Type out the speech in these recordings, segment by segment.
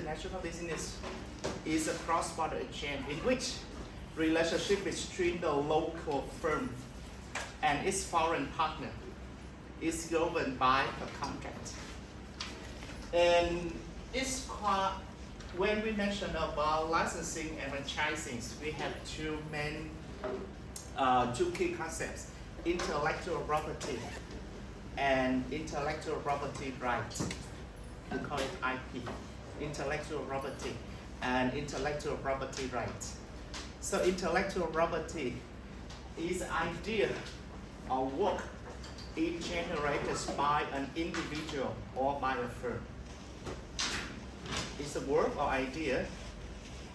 international business is a cross-border exchange in which relationship between the local firm and its foreign partner is governed by a contract. And when we mention about licensing and franchising, we have two key concepts: intellectual property and intellectual property rights. We call it IP, intellectual property and intellectual property rights. So intellectual property is idea or work is generated by an individual or by a firm. It's a work or idea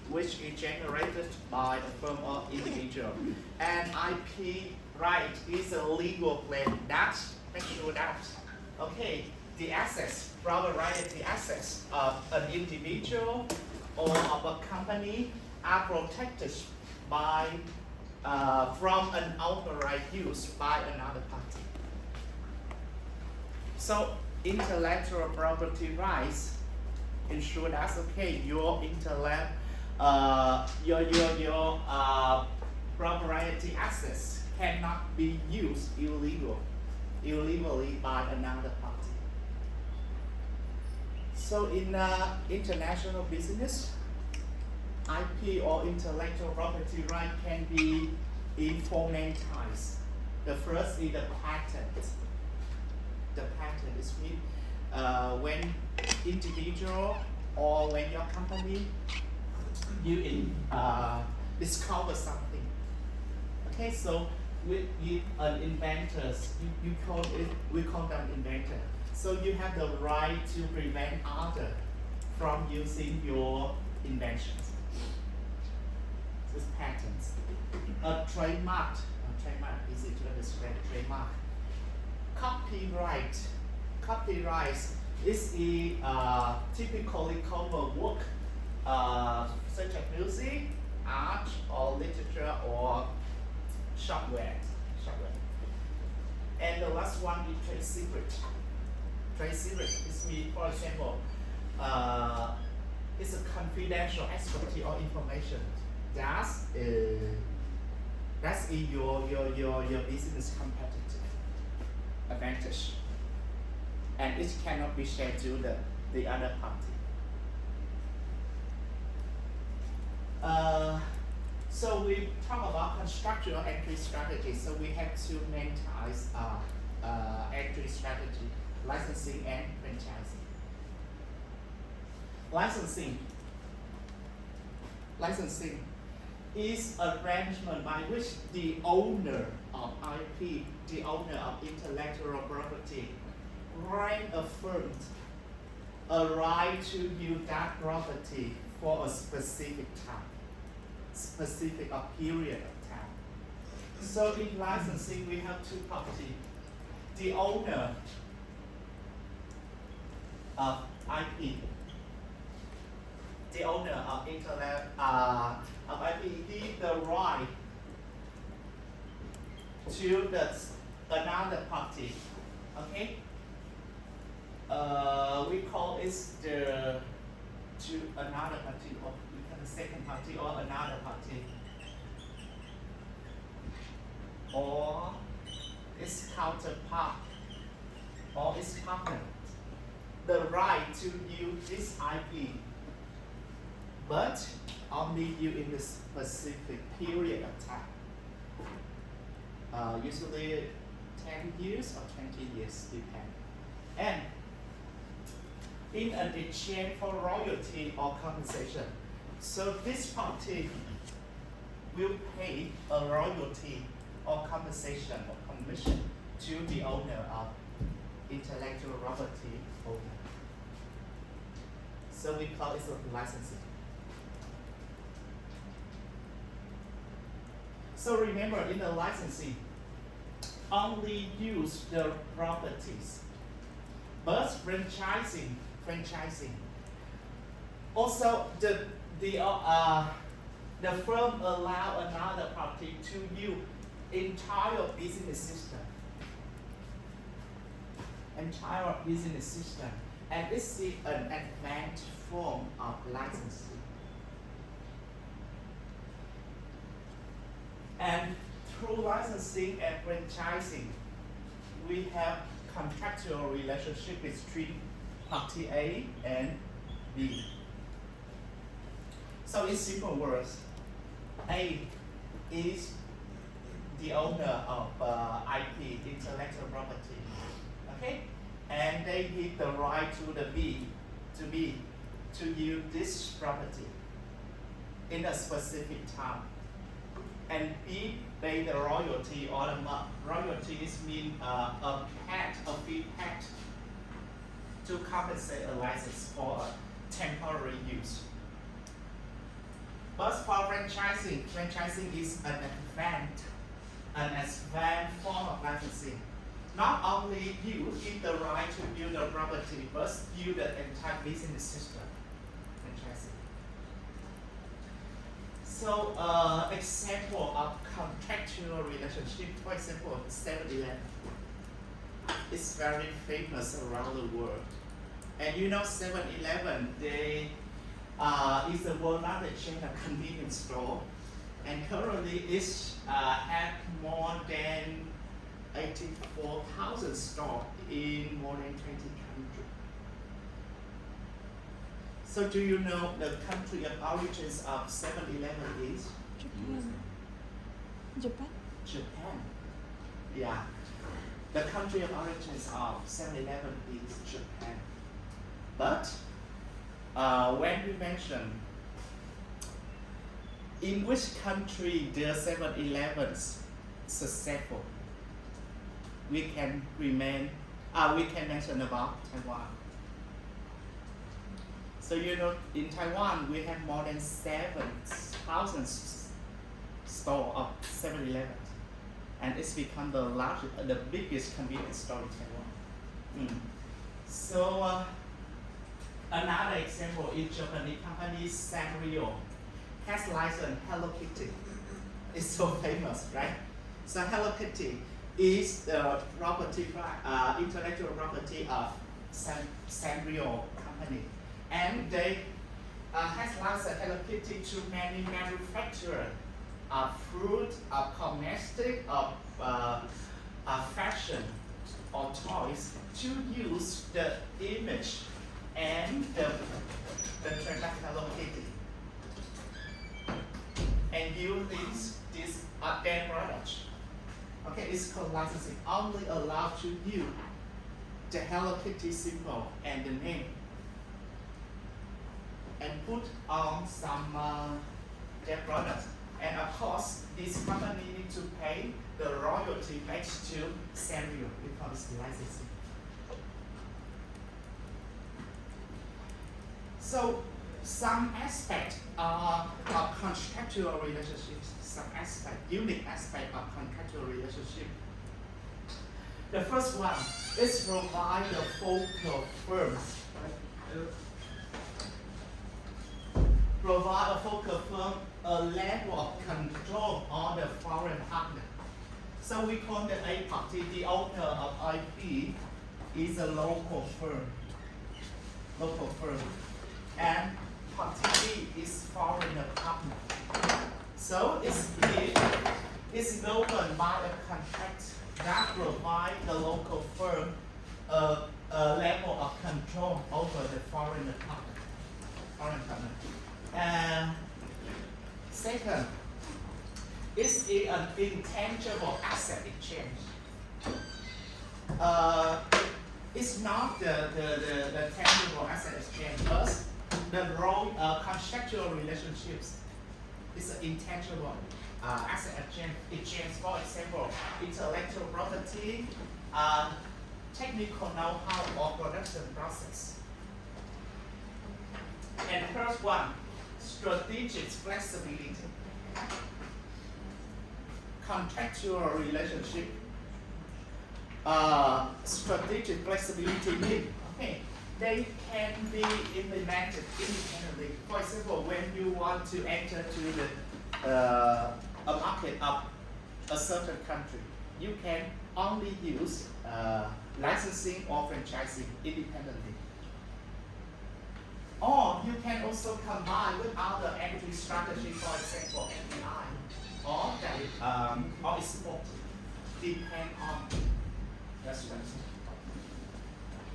which is generated by a firm or individual. And IP right is a legal claim that makes sure that, okay, the assets, proprietary assets of an individual or of a company are protected by from unauthorized use by another party. So intellectual property rights ensure that, okay, your proprietary assets cannot be used illegally by another party. So in international business, IP or intellectual property right can be in four main types. The first is the patent. The patent is when individual or when your company you discover something. Okay, so with an inventors, we call them inventor. So you have the right to prevent others from using your inventions. This is patents. A trademark is easy to understand. Trademark. Copyright is typically cover work such as music, art, or literature, or software. And the last one is trade secret. Trade secret is for example, it's a confidential expertise or information that's in your business competitive advantage, and it cannot be shared to the other party. So we talk about construction or entry strategy. So we have two main types of entry strategy: licensing and franchising. Licensing is arrangement by which the owner of IP, the owner of intellectual property, grant a firm a right to use that property for a specific time, specific period of time. So in licensing, we have two parties: the owner of IP, the owner of IP give the right to another party. Okay, we call it to another party, or the second party, or another party, or its counterpart, or its partner, the right to use this IP, but only use in a specific period of time. Usually 10 years or 20 years, depend. And in an exchange for royalty or compensation, so this party will pay a royalty or compensation or commission to the owner of intellectual property owner. So we call it licensing. So remember, in the licensing, only use the properties. But franchising, also the firm allow another party to use entire business system, and it's an advantage form of licensing. And through licensing and franchising, we have contractual relationship between party A and B. So in simple words, A is the owner of IP, intellectual property, okay? And they give the right to the B to use this property in a specific time. And B pay the royalty or the royalties mean a fee paid to compensate a license for a temporary use. But for franchising is an advanced form of licensing. Not only you give the right to build the property, but you the entire business system. Franchising. So, example of contractual relationship, for example, 7-Eleven. It's very famous around the world. And you know 7-Eleven, they is the world largest chain of convenience store. And currently it has more than 84,000 stores in more than 20 countries. So do you know the country of origins of 7-Eleven is? Japan. Yeah. The country of origins of 7-Eleven is Japan. But when we mention in which country the 7-Elevens successful, we can mention about Taiwan. So you know, in Taiwan we have more than 7,000 stores of 7-Eleven, and it's become the biggest convenience store in Taiwan. So another example is Japanese company Sanrio has licensed Hello Kitty. It's so famous, right? So Hello Kitty is the intellectual property of Sanrio company, and they has licensed Hello Kitty to many manufacturers of fruit, of cosmetic, of fashion or toys to use the image and the trend of Hello Kitty, and use this their products. Okay, it's called licensing. Only allowed to use the Hello Kitty symbol and the name, and put on some their products. And of course, this company need to pay the royalty back to Sanrio because it's licensing. So some aspect of contractual relationships, unique aspect of contractual relationship. The first one is provide the focal firm. Provide a focal firm a level of control on the foreign partner. So we call the A party, the owner of IP is a local firm. And party B is foreign partner. So it's governed by a contract that provides the local firm a level of control over the foreign partner. And second, it's an intangible asset exchange. It's not the tangible asset exchange, but the role contractual relationships is an intangible asset exchange. For example, intellectual property, technical know-how or production process. And first one, strategic flexibility. Contractual relationship. Strategic flexibility means they can be implemented independently. For example, when you want to enter to a market of a certain country, you can only use licensing or franchising independently. Or you can also combine with other entry strategy, for example, MPI or export. Depend on the strategy.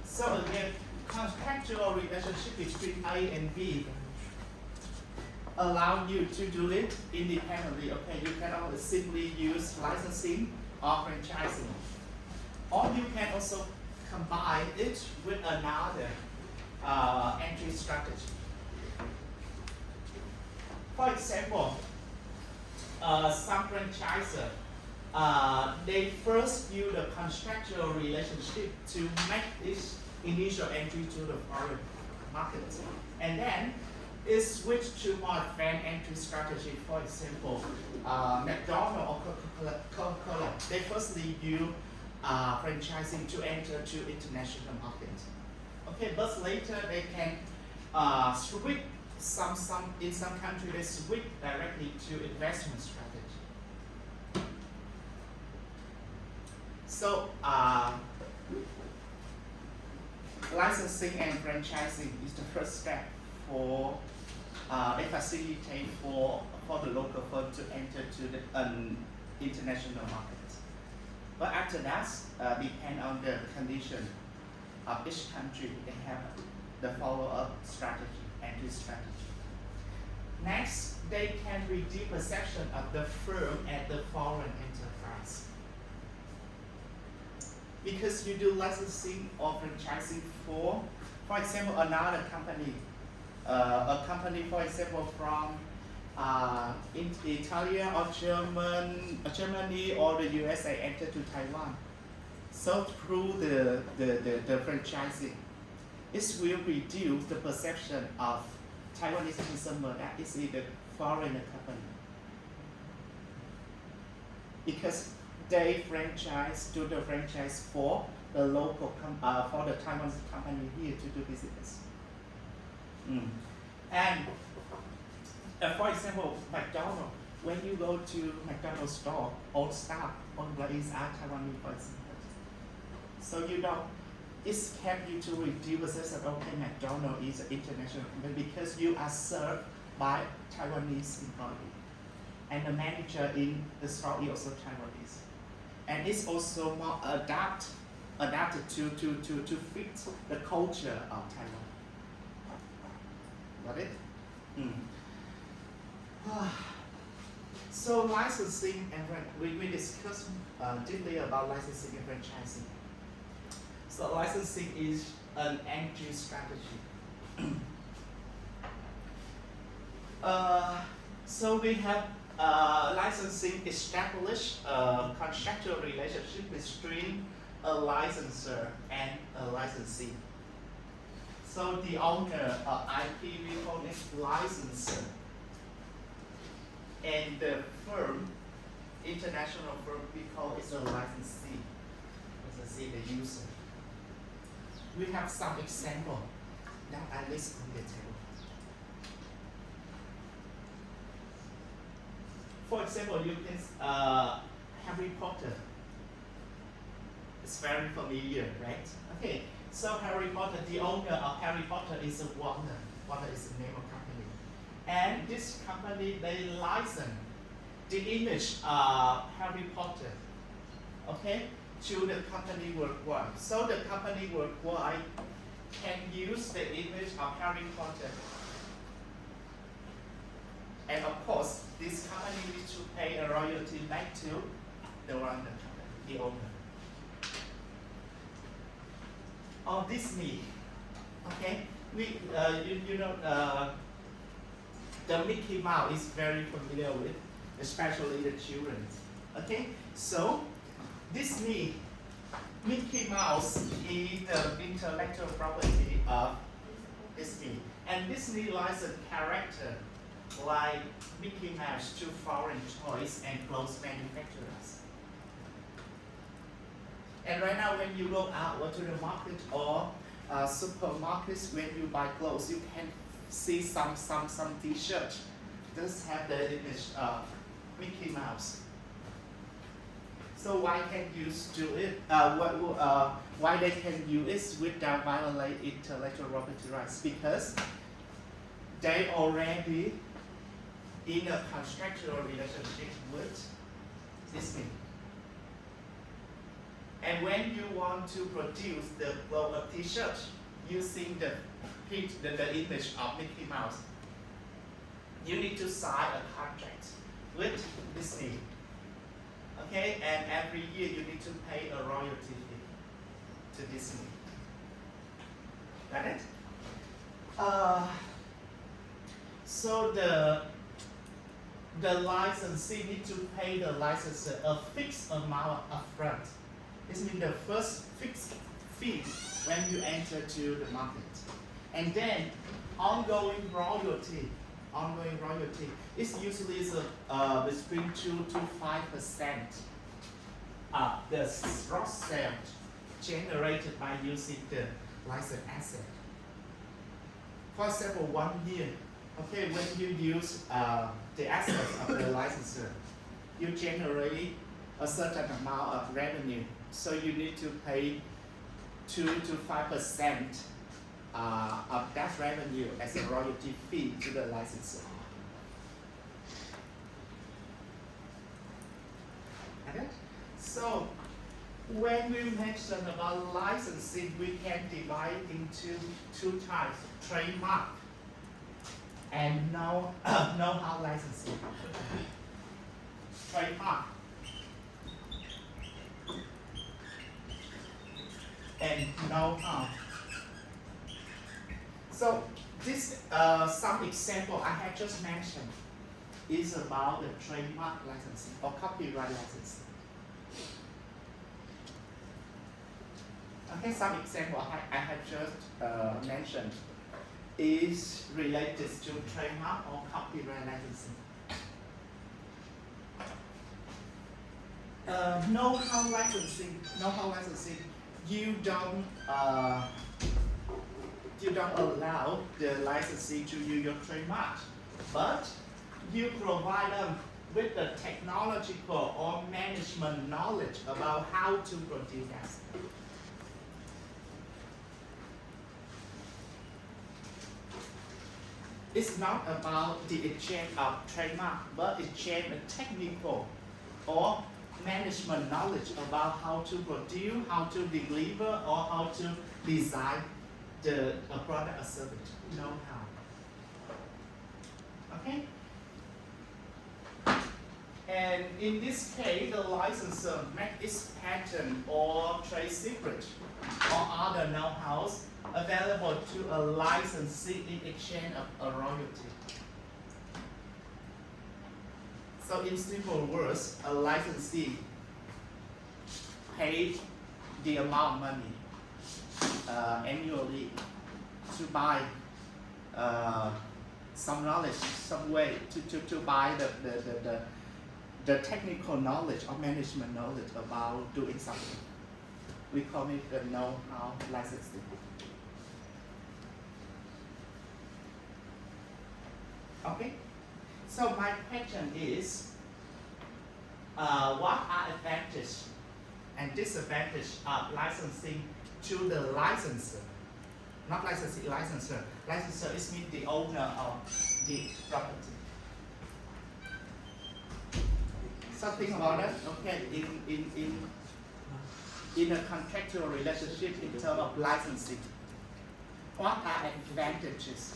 So again, contractual relationship between A and B allow you to do it independently. Okay, you can only simply use licensing or franchising, or you can also combine it with another entry strategy. For example, some franchisor they first use the contractual relationship to make this initial entry to the foreign market, and then it switched to more advanced entry strategy. For example, McDonald's or Coca-Cola, they firstly use franchising to enter to international market. Okay, but later they can switch in some countries they switch directly to investment strategy. So licensing and franchising is the first step for a facilitate for the local firm to enter to the international market. But after that, depend on the condition of each country, they have the follow-up strategy, entry strategy. Next, they can reduce perception of the firm as the foreign enterprise. Because you do licensing or franchising for example, another company, a company, for example, from in Italy or Germany or the USA enter to Taiwan. So through the franchising, it will reduce the perception of Taiwanese consumer that is a foreign company, because they do the franchise for the local for the Taiwanese company here to do business. And for example, McDonald's, when you go to McDonald's store, all staff, all employees are Taiwanese, for example. So you know, it's help you to reduce perception of okay, McDonald's is an international company because you are served by Taiwanese employee, and the manager in the store is also Taiwanese, and it's also more adapted to fit the culture of Taiwan. Got it? So licensing and we discussed deeply about licensing and franchising. So licensing is an entry strategy. So we have licensing established a contractual relationship between a licensor and a licensee. So the owner of IP, we call it licensor, and the firm, international firm, we call it a licensee. Licensee, the user. We have some example that I list on the table. For example, you can Harry Potter. It's very familiar, right? Okay, so Harry Potter, the owner of Harry Potter is Warner. Warner is the name of company. And this company, they license the image of Harry Potter, okay, to the company worldwide. So the company worldwide can use the image of Harry Potter. And of course, this company needs to pay a royalty back to the Warner company, the owner. Or Disney, okay? The Mickey Mouse is very familiar with, especially the children. Okay, so Disney, Mickey Mouse is the intellectual property of Disney, and Disney licensed character like Mickey Mouse to foreign toys and clothes manufacturers. And right now, when you go out to the market or supermarkets, when you buy clothes, you can see some T-shirts just have the image of Mickey Mouse. So why can you do it? Why they can use it without violate intellectual property rights? Because they already in a contractual relationship with Disney. And when you want to produce the global T-shirt using the image of Mickey Mouse, you need to sign a contract with Disney. Okay, and every year you need to pay a royalty fee to Disney. Got it? So the licensee need to pay the licensor a fixed amount upfront. This means the first fixed fee when you enter to the market, and then ongoing royalty is usually between 2 to 5% of the gross sales generated by using the license asset. For example, 1 year, okay, when you use the assets of the licensor, you generate a certain amount of revenue, so you need to pay 2 to 5% of that revenue as a royalty fee to the licensor. Okay? So when we mention about licensing, we can divide into 2 types: trademark and know-how licensing. Trademark and know-how. So this some example I have just mentioned is about the trademark licensing or copyright licensing. Okay, some example I have just mentioned is related to trademark or copyright licensing. Know-how licensing, you don't allow the licensee to use your trademark, but you provide them with the technological or management knowledge about how to produce that. It's not about the exchange of trademark, but exchange of technical or management knowledge about how to produce, how to deliver, or how to design a product or service. Know-how. Okay? And in this case, the licensor makes its patent or trade secret or other know-hows available to a licensee in exchange of a royalty. So in simple words, a licensee pays the amount of money annually to buy some knowledge, some way to buy the technical knowledge or management knowledge about doing something. We call it the know-how licensing. Okay, so my question is, what are advantages and disadvantages of licensing to the licensor? Not licensee, licensor. Licensor is mean the owner of the property. So think about that. Okay, in a contractual relationship in terms of licensing, what are advantages?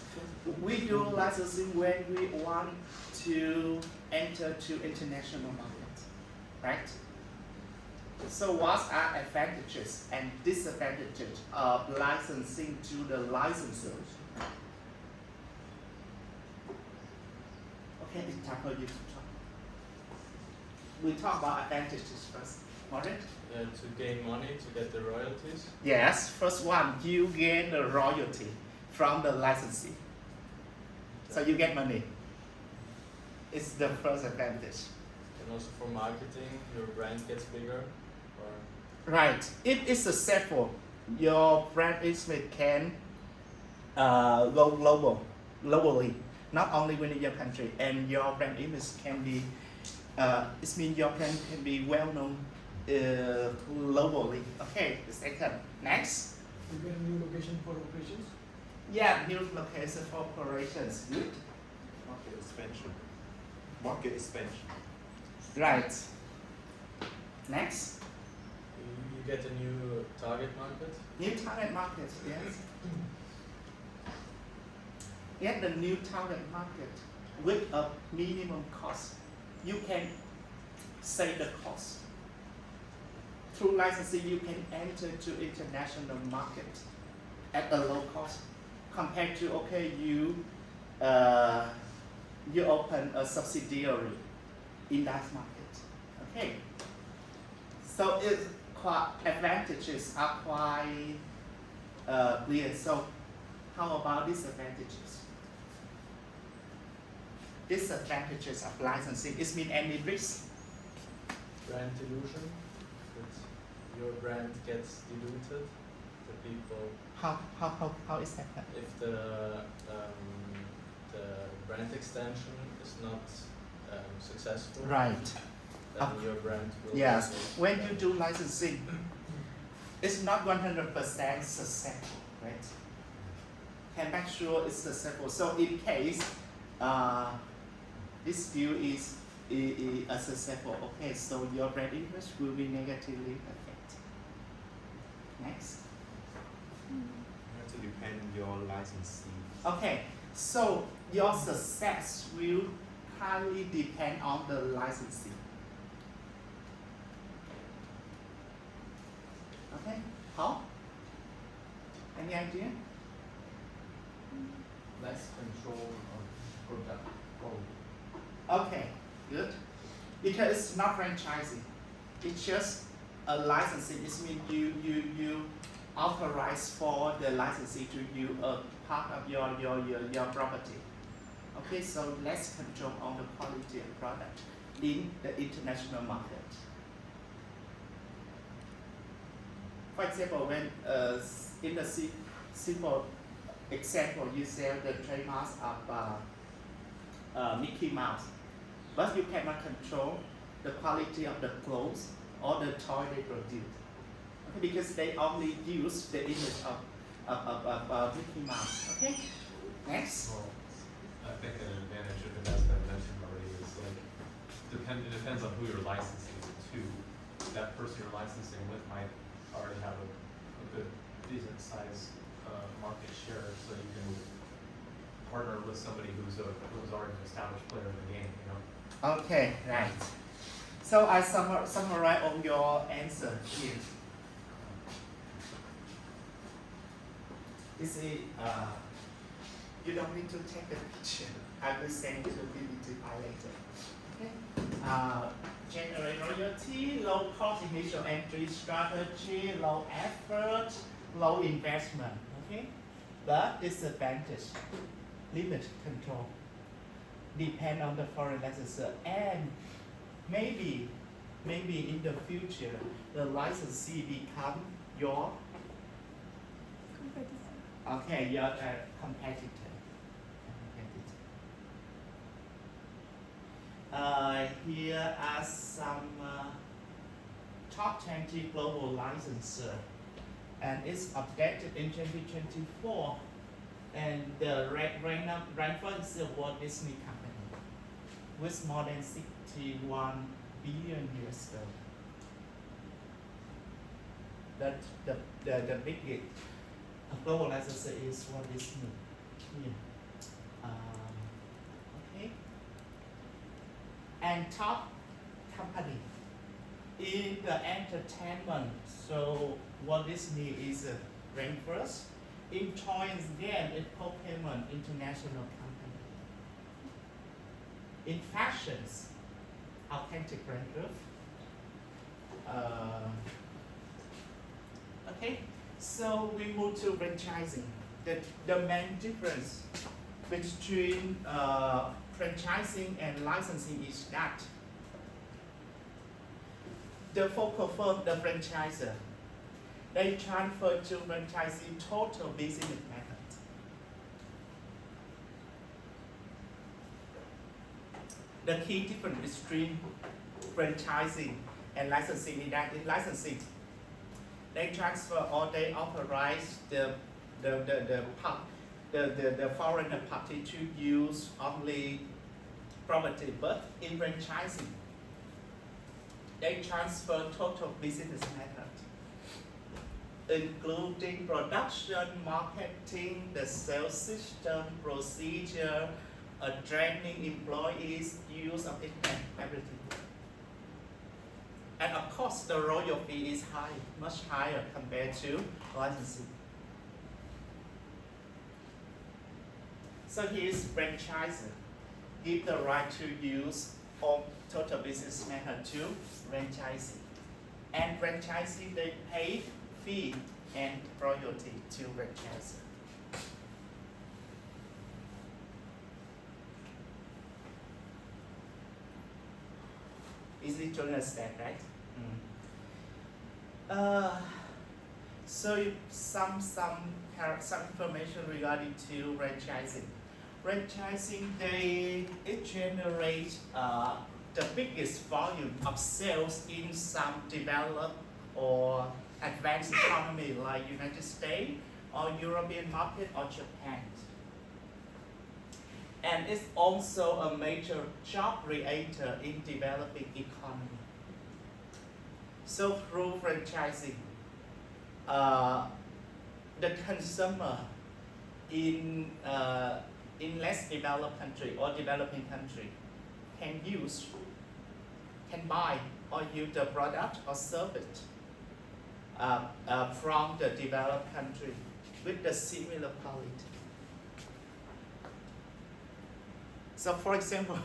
We do licensing when we want to enter to international markets, right? So what are advantages and disadvantages of licensing to the licensors? Okay, it's time for you to talk. We talk about advantages first. Alright? To gain money, to get the royalties? Yes, first one, you gain the royalty from the licensee. So you get money. It's the first advantage. And also for marketing, your brand gets bigger? Or? Right. If it's successful, your brand image can go globally, not only within your country, and your brand image can be, it means your brand can be well known globally. Okay, the second. Next. You get a new location for operations? Yeah, new location for operations. Good. Market expansion. Market expansion. Right. Next. You get a new target market. New target market, yes. Get the new target market with a minimum cost. You can save the cost. Through licensing, you can enter to international market at a low cost compared to you open a subsidiary in that market. Okay. So it's quite advantages are quite clear. So how about disadvantages? Disadvantages of licensing is mean any risk. Brand dilution. That your brand gets diluted. The people. How is that? If the brand extension is not successful, Right. then your brand will. Yes. also- When you do licensing, it's not 100% successful, right? Can make sure it's successful. So in case this deal is successful, okay, so your brand image will be negatively affected. Next. You have to depend on your licensee. Okay, so your success will highly depend on the licensing. Okay, how? Any idea? Less control of product quality. Okay, good. Because it's not franchising. It's just a licensing. It means you authorize for the licensee to use a part of your property. Okay, so less control on the quality of product in the international market. For example, when in the simple example, you sell the trademarks of Mickey Mouse, but you cannot control the quality of the clothes or the toy they produce, okay, because they only use the image of Mickey Mouse. Okay, next. Well, I think an advantage of it, as I mentioned already, is like it depends on who you're licensing to. That person you're licensing with might already have a good, decent size market share, so you can partner with somebody who's already an established player in the game. You know. Okay, right. So I summarize on your answer here. You see, you don't need to take a picture. I will send you the PPT file later. Okay. Generate royalty, low cost initial entry strategy, low effort, low investment. Okay. But disadvantage, limit control. Depend on the foreign licensor, and maybe in the future the licensee become your competitor. Here are some top 20 global licensor, and it's updated in 2024. And the rank first is the Walt Disney Company with more than 61 billion US dollars. The biggest global licensor is Walt Disney. Here. Okay. And top company in the entertainment. So Walt Disney is ranked first. In toys game, it's Pokemon International Company. In fashions, Authentic Brand Group. Okay, so we move to franchising. The main difference between franchising and licensing is that the focal firm, the franchisor, they transfer to franchising total business method. The key difference between franchising and licensing is that in licensing, they transfer or they authorize the the foreign party to use only property, but in franchising, they transfer total business method, including production, marketing, the sales system, procedure, training employees, use of internet, everything. And of course, the royalty is high, much higher compared to licensing. So here's franchisor. Give the right to use of total business method to franchisee. And franchisee, they pay fee and royalty to franchisor. Easy to understand, right? So some information regarding to franchising. Franchising, it generates the biggest volume of sales in some developed or advanced economy like United States or European market or Japan. And it's also a major job creator in developing economy. So through franchising, the consumer in less developed country or developing country can buy or use the product or service from the developed country with the similar quality. So for example,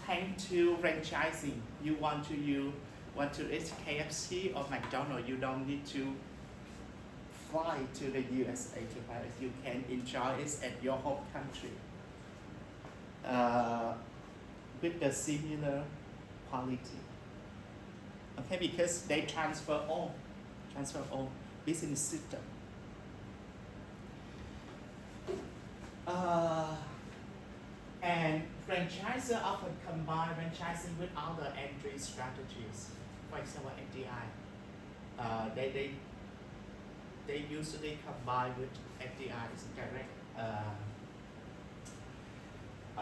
thanks to franchising, you want to eat KFC or McDonald's, you don't need to fly to the USA to buy it. You can enjoy it at your home country with the similar quality. Okay, because they transfer all business system. And franchisor often combine franchising with other entry strategies. For example, FDI. They usually combine with FDI,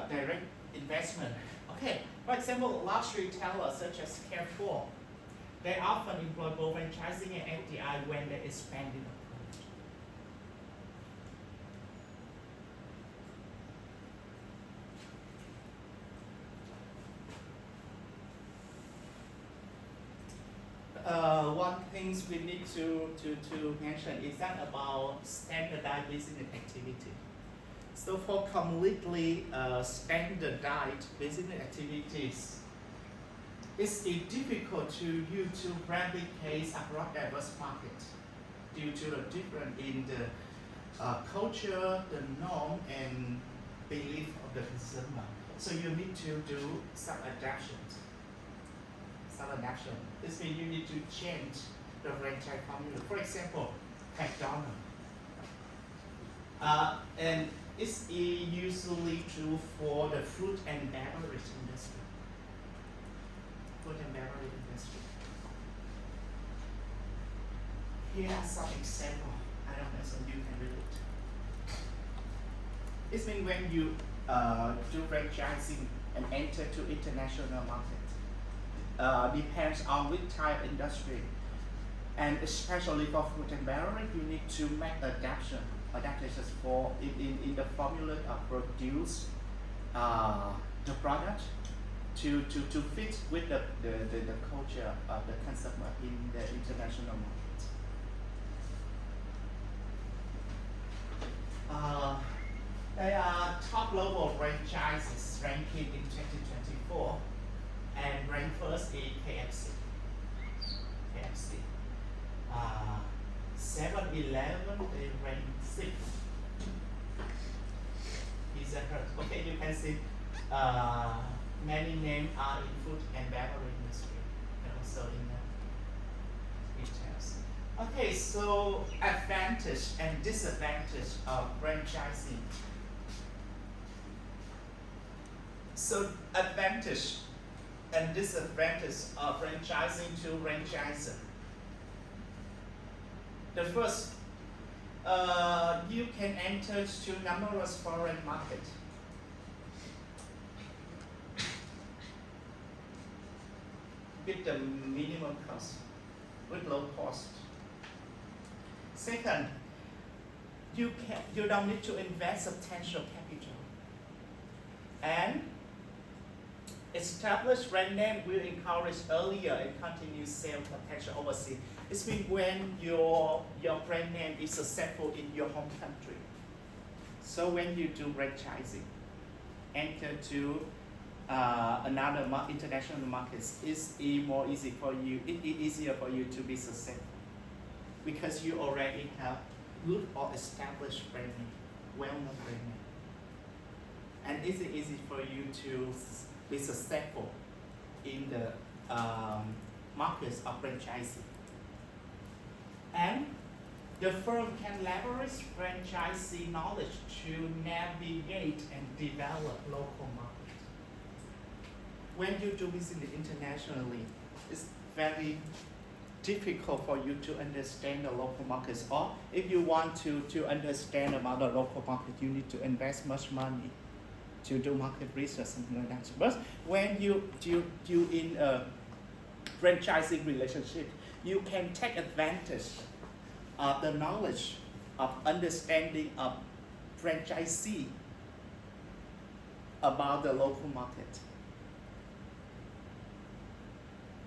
direct investment. Okay, for example, large retailers such as Carrefour, they often employ both franchising and FDI when they expand in a one thing we need to mention is that about standardized business activity. So for completely standardized business activities, it's difficult to you to replicate across diverse market due to the difference in the culture, the norm, and belief of the consumer. So you need to do some adaptations. This means you need to change the franchise formula. For example, McDonald's. And it's usually true for the food and beverage industry. Food and beverage industry. Here are some examples. I don't know, so you can relate. It means when you do franchising and enter to international market. Depends on which type of industry, and especially for food and beverage, you need to make adaptations for in the formula produce the product to fit with the culture of the consumer in the international market. There are top global franchises ranking in 2024. And ranked first is KFC. 7-Eleven, they rank 6th. Pizza Hut. Okay, you can see many names are in food and beverage industry and also in retails. Okay, so advantage and disadvantage of franchising. So advantage and disadvantage of franchising to franchisor. The first you can enter to numerous foreign markets. With the minimum cost, with low cost. Second, you don't need to invest substantial capital. And established brand name will encourage earlier and continuous sales potential overseas. It means when your brand name is successful in your home country. So when you do franchising, enter to another international markets, it's more easy for you. It is easier for you to be successful because you already have good or established brand name, well-known brand name, and it's easy for you to be successful in the markets of franchising. And the firm can leverage franchisee knowledge to navigate and develop local markets. When you do business internationally, it's very difficult for you to understand the local markets. Or if you want to understand about the local market, you need to invest much money to do market research, something like that. But when you in a franchising relationship, you can take advantage of the knowledge of understanding of franchisee about the local market.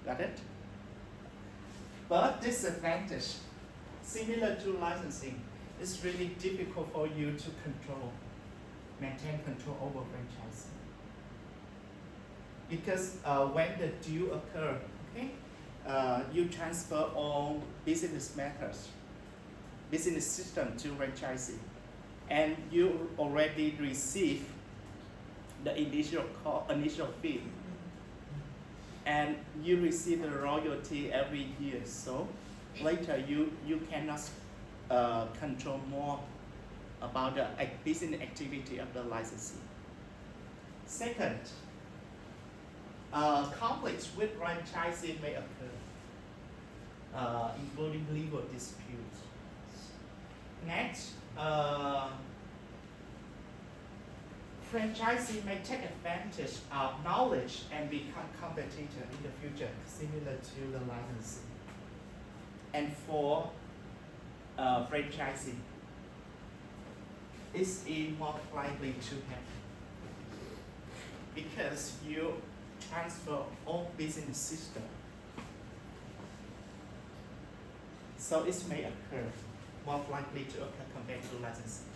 Got it? But disadvantage, similar to licensing, it's really difficult for you to maintain control over franchising. Because when the deal occurs, okay, you transfer all business matters, business system to franchising, and you already receive the initial fee, and you receive the royalty every year. So later you cannot control more about the business activity of the licensee. Second, conflicts with franchising may occur, including legal disputes. Next, franchisee may take advantage of knowledge and become competitor in the future, similar to the licensing. And for franchising, it's more likely to happen because you transfer all business system. So it may occur, more likely to occur compared to licensing.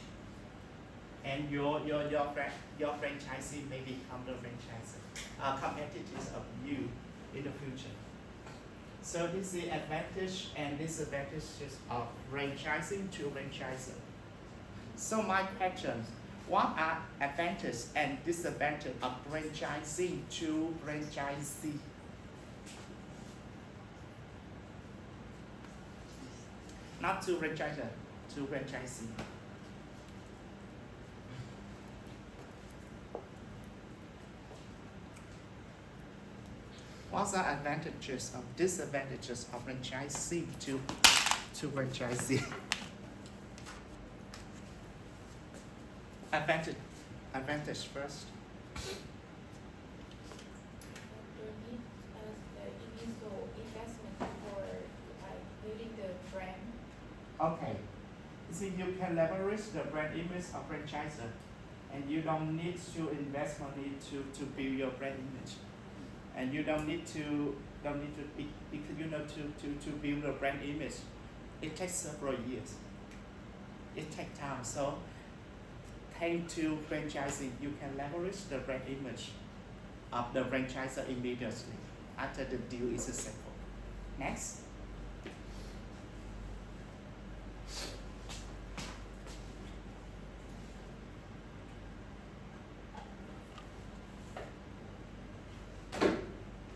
And your franchisee may become the competitors of you in the future. So this is the advantage and disadvantages of franchising to franchisor. So my question, what are advantages and disadvantages of franchising to franchisee? Not to franchisor, to franchisee. What are advantages or disadvantages of franchising to franchisee? Advantage first. You need the initial investment for building the brand. Okay. See, you can leverage the brand image of franchisor, and you don't need to invest money to build your brand image, and you don't need to build a brand image. It takes several years. It takes time. So, thanks to franchising, you can leverage the brand image of the franchisor immediately after the deal is successful. Next.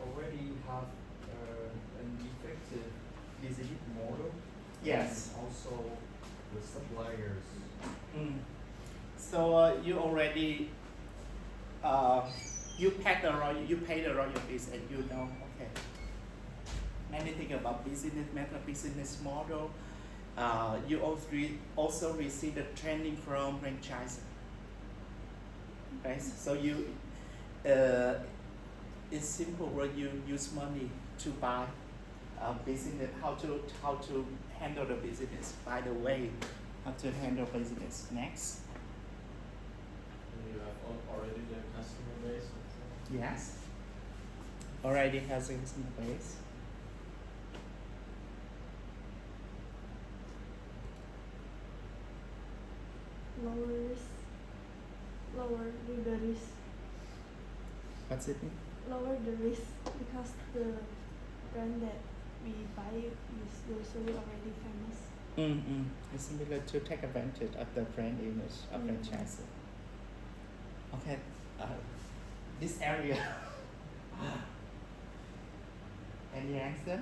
Already have an effective business model. Yes. And also the suppliers. So you already you pay the royalties, and you know, okay, many things about business method, business model, You also receive the training from franchisor. Right? So you, it's simple where you use money to buy a business, how to handle the business. By the way, how to handle business. Next. And you have already the customer base. Yes. Already has a customer base. Lower the risk. What's it mean? Lower the risk because the brand that we buy is usually already famous. Mm-hmm. It's similar to take advantage of the brand image of franchisor. Okay. This area. Any answer?